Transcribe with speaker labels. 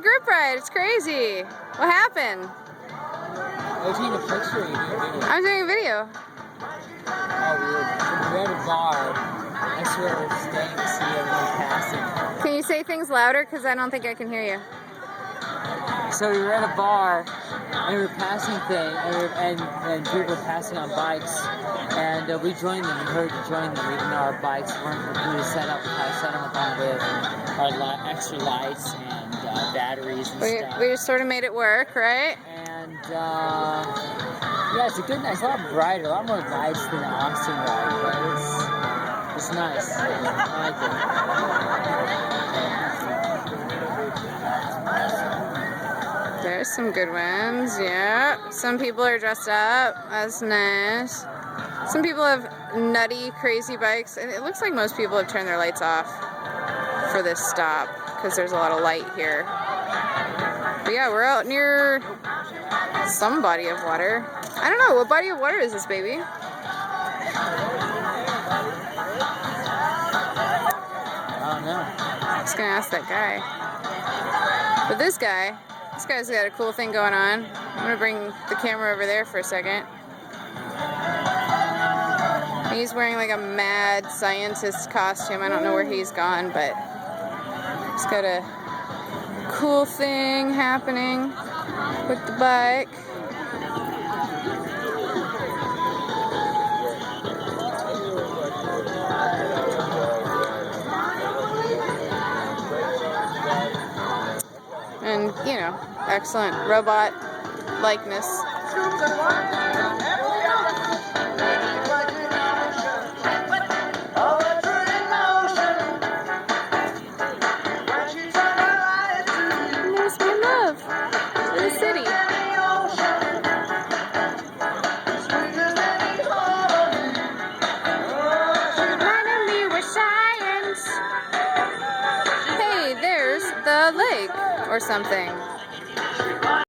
Speaker 1: group ride. It's crazy. What happened?
Speaker 2: I was taking a picture of you.
Speaker 1: I'm doing a video.
Speaker 2: Oh, we're at a bar. I swear we're staying to see everyone passing.
Speaker 1: Can you say things louder? Because I don't think I can hear you.
Speaker 2: So we were at a bar, and we were passing and people were passing on bikes, and we joined them. We heard to join them, even though our bikes weren't completely set up. I set them up on with our extra lights and batteries and stuff.
Speaker 1: We just sort of made it work, right?
Speaker 2: And yeah, it's a good, nice, a lot brighter, a lot more lights than the Austin ride, but it's nice. I like it.
Speaker 1: There's some good ones, yeah. Some people are dressed up, that's nice. Some people have nutty, crazy bikes, and it looks like most people have turned their lights off for this stop, because there's a lot of light here. But yeah, we're out near some body of water. I don't know, what body of water is this, baby?
Speaker 2: I don't know.
Speaker 1: I'm just gonna ask that guy. But this guy's got a cool thing going on. I'm gonna bring the camera over there for a second. He's wearing like a mad scientist costume. I don't know where he's gone, but he's got a cool thing happening with the bike. And, you know, excellent robot likeness. There's my love for the city. Reminding me with science. Hey, there's the lake or something.